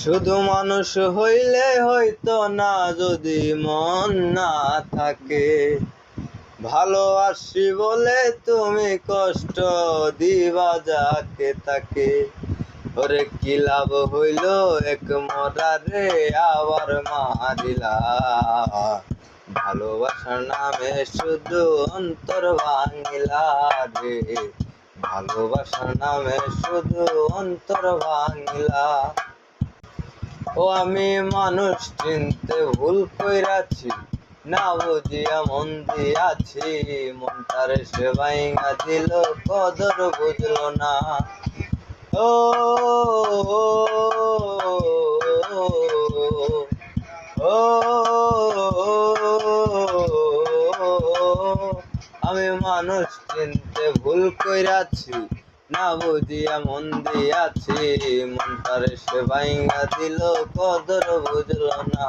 শুধু মানুষ হইলে হইতো না যদি মন না থাকে। ভালোবাসি বলে তুমি কষ্ট দিবা যাকে তাকে। ওরে কি লাভ হইল এক মরারে আবার মারিলা। ভালোবাসার নামে শুধু অন্তর ভাঙিলা রে। ভালোবাসার নামে শুধু অন্তর ভাঙিলা। ও আমি মানুষ চিনতে ভুল কইরাছি, না বুঝিয়া মন দিয়াছি। মনটারে সে ভাঙা দিল, কদর বুঝলো না। ও ও আমি মানুষ চিনতে ভুল কইরাছি, না বুঝিয়া মন দিয়াছি। মনটারে সে ভাঙা দিল, কদর বুঝলো না।